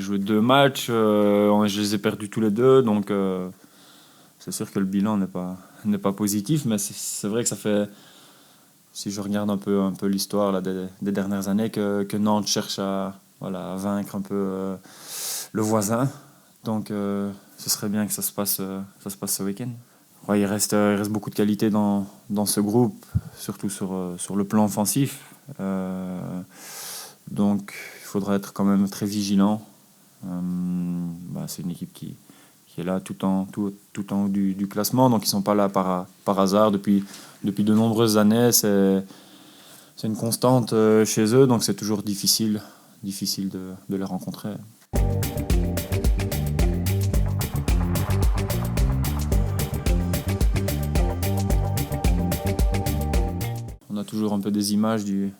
j'ai joué 2 matchs, je les ai perdus tous les deux, donc c'est sûr que le bilan n'est pas positif, mais c'est vrai que ça fait, si je regarde un peu l'histoire là, des dernières années, que Nantes cherche à, voilà, à vaincre un peu le voisin. Donc ce serait bien que ça se passe ce week-end. Ouais, il reste beaucoup de qualité dans ce groupe, surtout sur le plan offensif. Donc il faudra être quand même très vigilant. C'est une équipe qui est là tout en haut du classement, donc ils ne sont pas là par hasard. Depuis de nombreuses années, c'est une constante chez eux, donc c'est toujours difficile de les rencontrer. On a toujours un peu des images du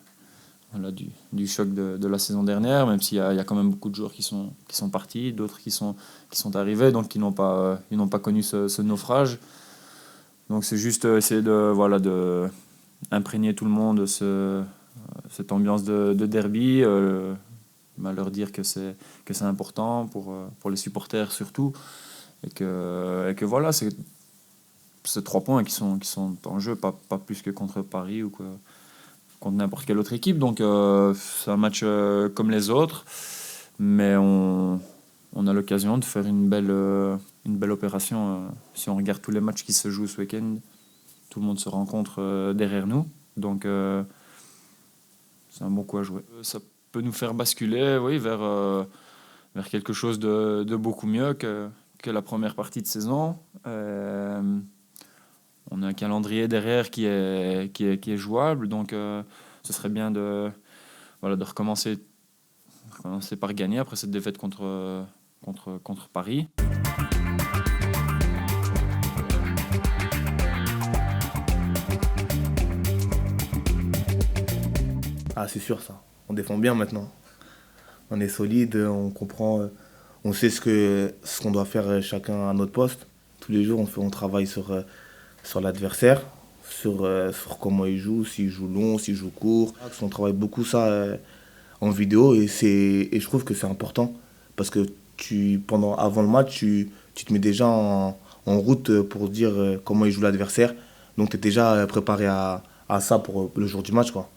choc de la saison dernière, même s'il y a quand même beaucoup de joueurs qui sont partis, d'autres qui sont arrivés, donc qui n'ont pas connu ce naufrage. Donc c'est juste essayer de imprégner tout le monde de cette ambiance de derby, leur dire que c'est important pour les supporters surtout, et que voilà, c'est 3 points qui sont en jeu, pas plus que contre Paris ou contre n'importe quelle autre équipe. Donc c'est un match comme les autres, mais on a l'occasion de faire une belle opération. Si on regarde tous les matchs qui se jouent ce week-end, tout le monde se rencontre derrière nous. Donc c'est un bon coup à jouer. Ça peut nous faire basculer, oui, vers quelque chose de beaucoup mieux que la première partie de saison. On a un calendrier derrière qui est jouable, donc ce serait bien de recommencer par gagner après cette défaite contre Paris. Ah, c'est sûr ça. On défend bien maintenant. On est solide, on comprend, on sait ce qu'on doit faire chacun à notre poste. Tous les jours, on travaille sur l'adversaire, sur comment il joue, s'il joue long, s'il joue court. On travaille beaucoup ça en vidéo et je trouve que c'est important parce que avant le match, tu te mets déjà en route pour dire comment il joue l'adversaire. Donc tu es déjà préparé à ça pour le jour du match, quoi.